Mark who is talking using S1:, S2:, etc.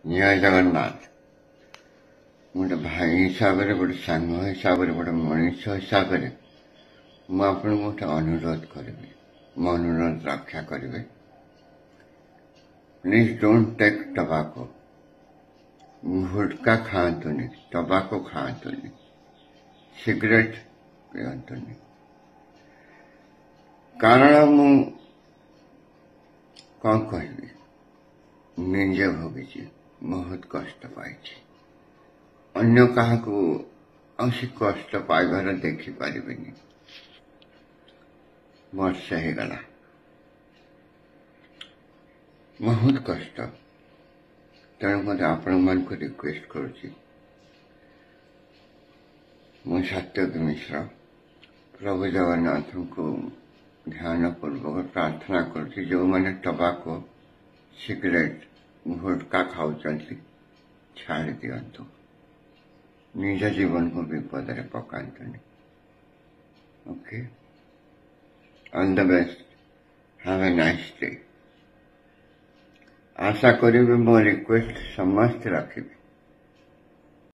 S1: जय जगन्नाथ। गोटे भाई हिसाब से गोटे सांग हिसाब से गोटे मनीष हिसाब से मुझे गोटे अनुरोध करी मो अनुरोध रक्षा करेंगे। Please don't take tobacco. Gutkha खातुनि, टबाको खातुनि, सिगरेट पिंतुनि। कारण मु कौन कहबी निजे भोगी बहुत कष्ट पाई अन्य क्या कष्ट पाइबार देखिपारे वर्ष होगला बहुत कष्ट। तेणु मत आपण मान को रिक्वेस्ट करुच्ची मु सत्यव्रत मिश्र प्रभु जगन्नाथ को ध्यान पूर्वक प्रार्थना करुच्ची जो मैंने टबाको सिगरेट गुटखा खाऊ छाड़ दिंतु निज जीवन को विपद में पकातुनि। Okay, all the best, have a nice day. आशा करी मो रिक्वेस्ट समस्त रखी।